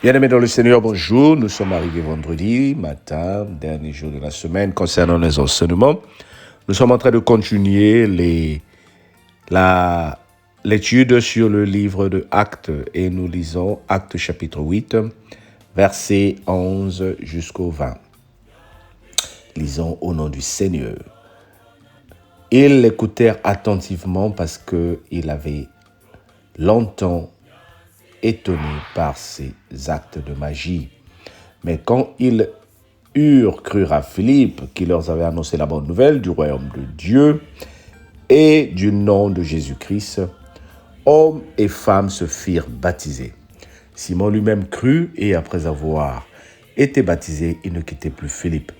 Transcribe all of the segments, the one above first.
Bien-aimés dans le Seigneur, bonjour. Nous sommes arrivés vendredi matin, dernier jour de la semaine, concernant les enseignements. Nous sommes en train de continuer la l'étude sur le livre de Actes et nous lisons Actes chapitre 8, versets 11 jusqu'au 20. Lisons au nom du Seigneur. Ils l'écoutèrent attentivement parce qu'il avait longtemps étonnés par ces actes de magie. Mais quand ils eurent cru à Philippe, qui leur avait annoncé la bonne nouvelle du royaume de Dieu et du nom de Jésus-Christ, hommes et femmes se firent baptiser. Simon lui-même crut et après avoir été baptisé, il ne quittait plus Philippe.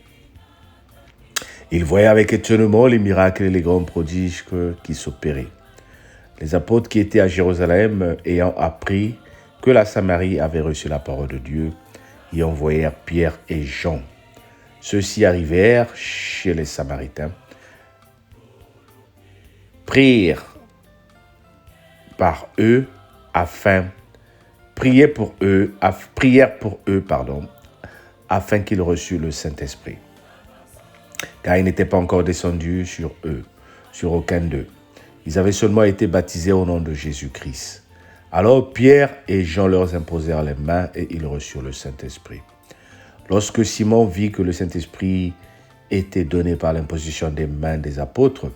Il voyait avec étonnement les miracles et les grands prodiges qui s'opéraient. Les apôtres qui étaient à Jérusalem, ayant appris que la Samarie avait reçu la parole de Dieu, y envoyèrent Pierre et Jean. Ceux-ci arrivèrent chez les Samaritains, prièrent pour eux, afin qu'ils reçussent le Saint-Esprit. Car il n'était pas encore descendu sur eux, sur aucun d'eux. Ils avaient seulement été baptisés au nom de Jésus-Christ. Alors Pierre et Jean leur imposèrent les mains et ils reçurent le Saint-Esprit. Lorsque Simon vit que le Saint-Esprit était donné par l'imposition des mains des apôtres,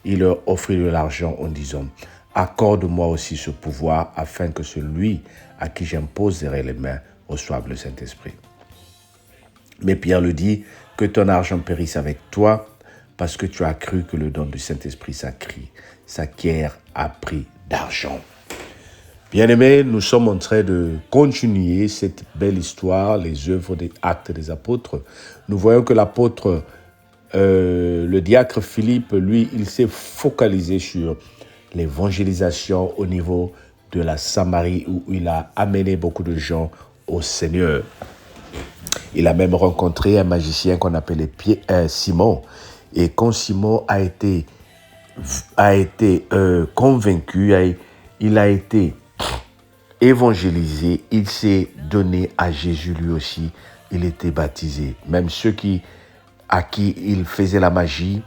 il leur offrit de l'argent en disant « Accorde-moi aussi ce pouvoir afin que celui à qui j'imposerai les mains reçoive le Saint-Esprit. » Mais Pierre lui dit « Que ton argent périsse avec toi, parce que tu as cru que le don du Saint-Esprit s'acquiert à prix d'argent. » Bien-aimés, nous sommes en train de continuer cette belle histoire, les œuvres des actes des apôtres. Nous voyons que l'apôtre, le diacre Philippe, lui, il s'est focalisé sur l'évangélisation au niveau de la Samarie où il a amené beaucoup de gens au Seigneur. Il a même rencontré un magicien qu'on appelait Simon. Et quand Simon a été convaincu, il a été évangélisé, il s'est donné à Jésus lui aussi, il était baptisé. Même ceux à qui il faisait la magie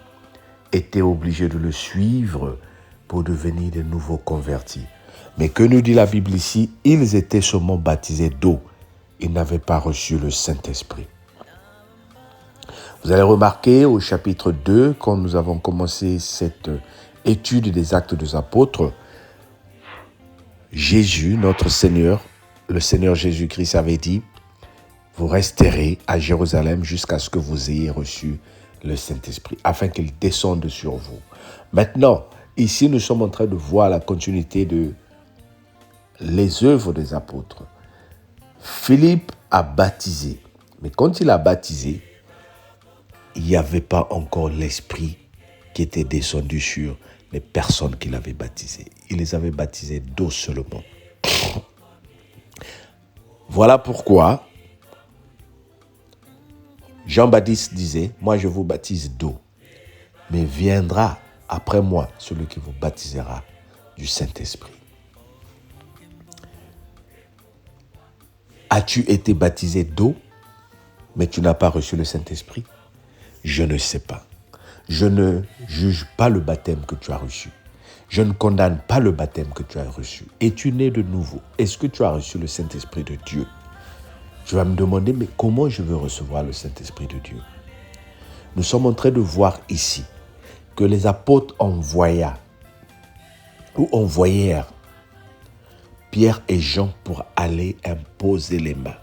étaient obligés de le suivre pour devenir de nouveaux convertis. Mais que nous dit la Bible ici? Ils étaient seulement baptisés d'eau. Ils n'avaient pas reçu le Saint-Esprit. Vous allez remarquer au chapitre 2, quand nous avons commencé cette étude des actes des apôtres, Jésus, notre Seigneur, le Seigneur Jésus-Christ avait dit « Vous resterez à Jérusalem jusqu'à ce que vous ayez reçu le Saint-Esprit, afin qu'il descende sur vous. » Maintenant, ici, nous sommes en train de voir la continuité de les œuvres des apôtres. Philippe a baptisé, mais quand il a baptisé, il n'y avait pas encore l'Esprit qui était descendu sur les personnes qu'il avait baptisées. Il les avait baptisées d'eau seulement. Voilà pourquoi Jean-Baptiste disait, « Moi je vous baptise d'eau, mais viendra après moi celui qui vous baptisera du Saint-Esprit. » As-tu été baptisé d'eau, mais tu n'as pas reçu le Saint-Esprit? Je ne sais pas. Je ne juge pas le baptême que tu as reçu. Je ne condamne pas le baptême que tu as reçu. Es-tu né de nouveau? Est-ce que tu as reçu le Saint-Esprit de Dieu? Tu vas me demander, mais comment je veux recevoir le Saint-Esprit de Dieu? Nous sommes en train de voir ici que les apôtres envoyèrent Pierre et Jean pour aller imposer les mains.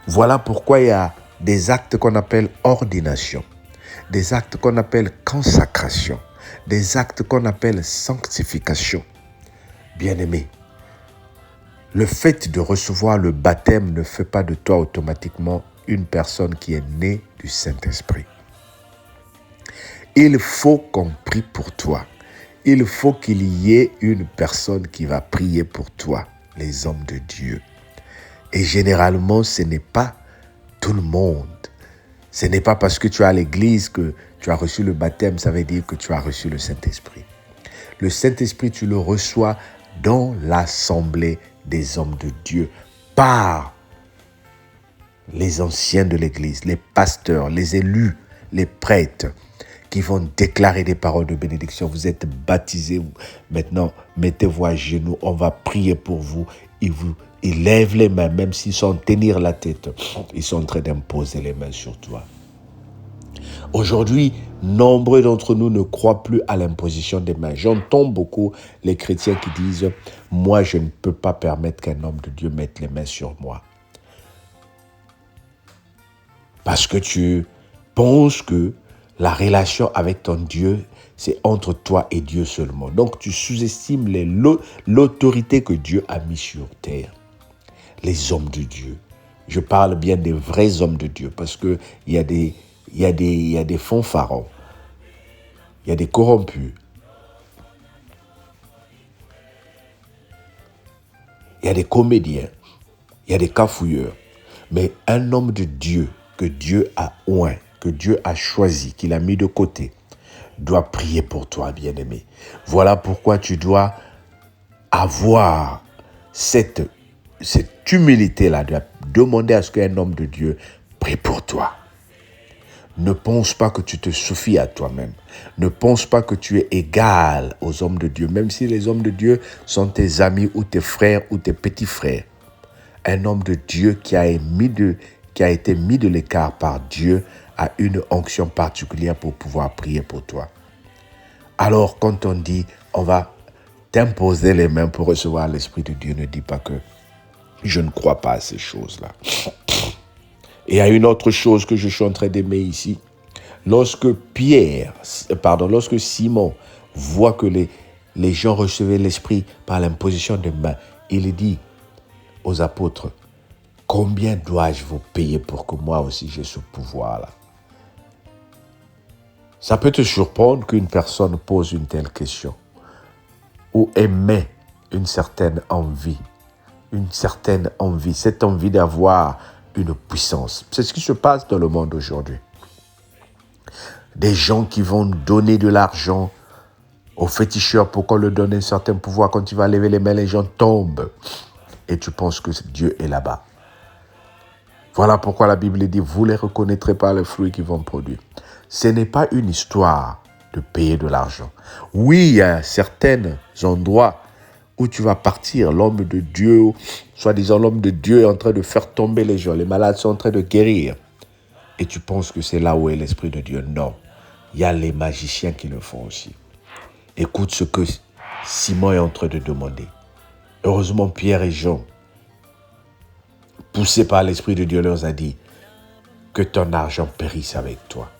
Voilà pourquoi il y a des actes qu'on appelle ordination, des actes qu'on appelle consécration, des actes qu'on appelle sanctification. Bien-aimé, le fait de recevoir le baptême ne fait pas de toi automatiquement une personne qui est née du Saint-Esprit. Il faut qu'on prie pour toi. Il faut qu'il y ait une personne qui va prier pour toi, les hommes de Dieu. Et généralement, ce n'est pas tout le monde. Ce n'est pas parce que tu es à l'église que tu as reçu le baptême, ça veut dire que tu as reçu le Saint-Esprit. Le Saint-Esprit, tu le reçois dans l'assemblée des hommes de Dieu par les anciens de l'Église, les pasteurs, les élus, les prêtres, qui vont déclarer des paroles de bénédiction. Vous êtes baptisés. Maintenant, mettez-vous à genoux. On va prier pour vous. Ils lèvent les mains, même s'ils sont en tenir la tête. Ils sont en train d'imposer les mains sur toi. Aujourd'hui, nombreux d'entre nous ne croient plus à l'imposition des mains. J'entends beaucoup les chrétiens qui disent « Moi, je ne peux pas permettre qu'un homme de Dieu mette les mains sur moi. » Parce que tu penses que la relation avec ton Dieu, c'est entre toi et Dieu seulement. Donc, tu sous-estimes l'autorité que Dieu a mise sur terre. Les hommes de Dieu. Je parle bien des vrais hommes de Dieu parce qu'il y a des fanfarons, il y a des corrompus, il y a des comédiens, il y a des cafouilleurs. Mais un homme de Dieu que Dieu a oint, que Dieu a choisi, qu'il a mis de côté, doit prier pour toi, bien-aimé. Voilà pourquoi tu dois avoir cette humilité-là, de demander à ce qu'un homme de Dieu prie pour toi. Ne pense pas que tu te suffis à toi-même. Ne pense pas que tu es égal aux hommes de Dieu, même si les hommes de Dieu sont tes amis ou tes frères ou tes petits frères. Un homme de Dieu qui a été mis de l'écart par Dieu a une onction particulière pour pouvoir prier pour toi. Alors, quand on dit, on va t'imposer les mains pour recevoir l'Esprit de Dieu, ne dis pas que je ne crois pas à ces choses-là. Et il y a une autre chose que je suis en train d'aimer ici. Lorsque Simon voit que les gens recevaient l'Esprit par l'imposition des mains, il dit aux apôtres, combien dois-je vous payer pour que moi aussi j'ai ce pouvoir-là? Ça peut te surprendre qu'une personne pose une telle question ou émet une certaine envie, cette envie d'avoir une puissance. C'est ce qui se passe dans le monde aujourd'hui. Des gens qui vont donner de l'argent aux féticheurs pour qu'on leur donne un certain pouvoir. Quand tu vas lever les mains, les gens tombent. Et tu penses que Dieu est là-bas. Voilà pourquoi la Bible dit, vous les reconnaîtrez par les fruits qu'ils vont produire. Ce n'est pas une histoire de payer de l'argent. Oui, il y a certains endroits où tu vas partir, l'homme de Dieu, soi-disant l'homme de Dieu est en train de faire tomber les gens, les malades sont en train de guérir. Et tu penses que c'est là où est l'Esprit de Dieu. Non, il y a les magiciens qui le font aussi. Écoute ce que Simon est en train de demander. Heureusement, Pierre et Jean, poussés par l'Esprit de Dieu, leur a dit que ton argent périsse avec toi.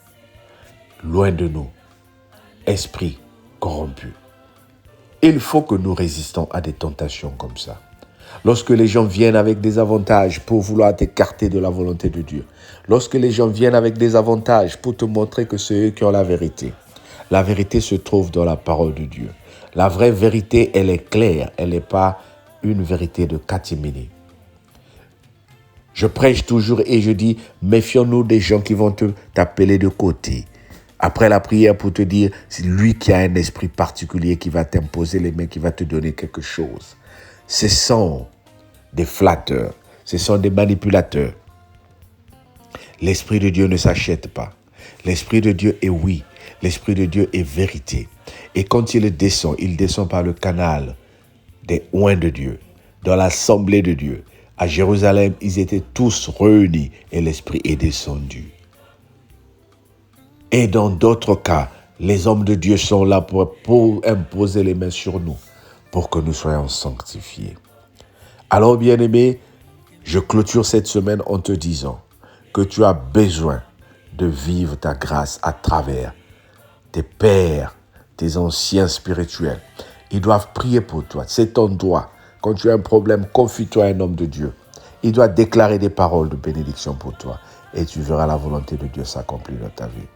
Loin de nous, esprit corrompu. Il faut que nous résistons à des tentations comme ça. Lorsque les gens viennent avec des avantages pour vouloir t'écarter de la volonté de Dieu. Lorsque les gens viennent avec des avantages pour te montrer que c'est eux qui ont la vérité. La vérité se trouve dans la parole de Dieu. La vraie vérité, elle est claire. Elle n'est pas une vérité de catimini. Je prêche toujours et je dis, méfions-nous des gens qui vont t'appeler de côté. Après la prière pour te dire, c'est lui qui a un esprit particulier qui va t'imposer les mains, qui va te donner quelque chose. Ce sont des flatteurs, ce sont des manipulateurs. L'Esprit de Dieu ne s'achète pas. L'Esprit de Dieu est oui. L'Esprit de Dieu est vérité. Et quand il descend par le canal des oints de Dieu, dans l'assemblée de Dieu. À Jérusalem, ils étaient tous réunis et l'Esprit est descendu. Et dans d'autres cas, les hommes de Dieu sont là pour imposer les mains sur nous, pour que nous soyons sanctifiés. Alors, bien-aimé, je clôture cette semaine en te disant que tu as besoin de vivre ta grâce à travers tes pères, tes anciens spirituels. Ils doivent prier pour toi. C'est ton droit. Quand tu as un problème, confie-toi à un homme de Dieu. Il doit déclarer des paroles de bénédiction pour toi. Et tu verras la volonté de Dieu s'accomplir dans ta vie.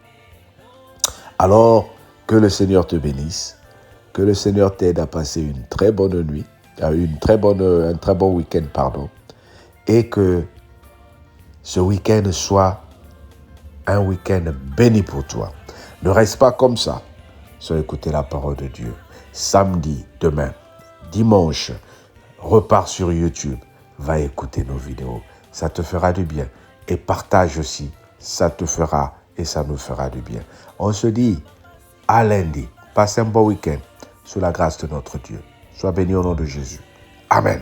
Alors, que le Seigneur te bénisse. Que le Seigneur t'aide à passer une très bonne nuit. Un très bon week-end, Et que ce week-end soit un week-end béni pour toi. Ne reste pas comme ça, sans écouter la parole de Dieu. Samedi, demain, dimanche, repars sur YouTube, va écouter nos vidéos. Ça te fera du bien. Et partage aussi. Ça te fera et ça nous fera du bien. On se dit à lundi. Passe un bon week-end sous la grâce de notre Dieu. Sois béni au nom de Jésus. Amen.